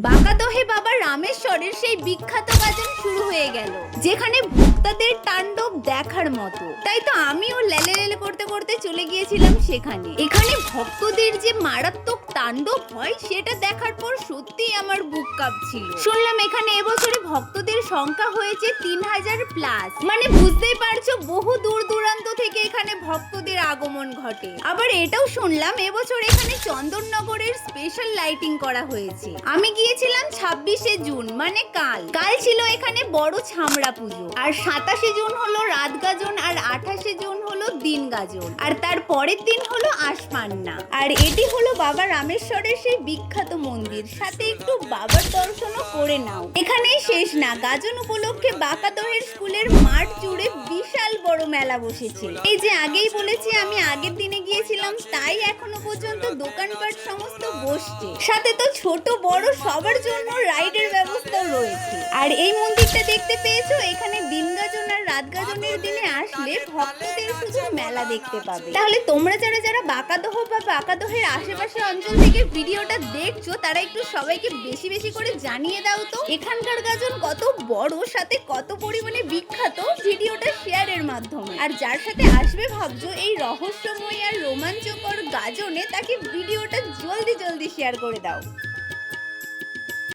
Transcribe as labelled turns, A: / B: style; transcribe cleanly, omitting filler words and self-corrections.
A: বাঁকাদহে বাবা রামেশ্বরের সেই বিখ্যাত গাজন শুরু হয়ে গেল, যেখানে ভক্তদের তাণ্ডব দেখার মতো। তাই তো আমিও লেলে লেলে করতে করতে চলে গিয়েছিলাম সেখানে। এখানে ভক্তদের যে মারাত্মক তাণ্ডব হয় সেটা দেখার পর সত্যিই আমার বুক কাঁপছিল। শুনলাম এখানে এবছরে ভক্তদের সংখ্যা হয়েছে 3000+। মানে বুঝতেই পারছো বহু দূর দূরান্ত থেকে এখানে ভক্তদের আগমন ঘটে। আবার এটাও শুনলাম এবছর এখানে চন্দননগরের স্পেশাল লাইটিং করা হয়েছে। আমি গিয়েছিলাম 26শে জুন, মানে কাল ছিল এখানে বড় ছামড়া পুজো। আর 27শে জুন হলো রাত গাজন, আর 28শে জুন হলো দিন গাজন, আর তার পরের দিন হলো আশপান্না। আর এটি হলো বাবা রামেশ্বরের সেই বিখ্যাত মন্দির, সাথে একটু বাবার দর্শনও করে নাও। এখানেই শেষ না, গাজন উপলক্ষে বাঁকাদহের স্কুলের মাঠ জুড়ে বিশাল বড় মেলা বসেছে। এই যে আগেই বলেছি আমি আগের দিনে গিয়েছিলাম, তাই এখনো পর্যন্ত দোকানপাট সমস্ত বসছে। সাথে তো ছোট বড় সবার জন্য রাইডের ব্যবস্থাও রয়েছে। আর এই মন্দিরটা দেখতে পেয়েছো, এখানে দিন গাজন আর রাত গাজনের দিনে আসলে ভক্তদের শুধু মেলা দেখতে পাবে। তাহলে তোমরা যারা বাঁকাদহ বা বাঁকাদহের আশেপাশে অঞ্চল থেকে ভিডিওটা দেখছো, তারা একটু সবাইকে বেশি বেশি করে জানিয়ে দাও তো এখানকার গাজন কত বড়, সাথে কত পরিমাণে বিখ্যাত, ভিডিওটা শেয়ারের মাধ্যমে। আর যার সাথে আসবে ভাবছো এই রহস্যময় আর রোমাঞ্চকর গাজনে, তাকে ভিডিওটা জলদি শেয়ার করে দাও।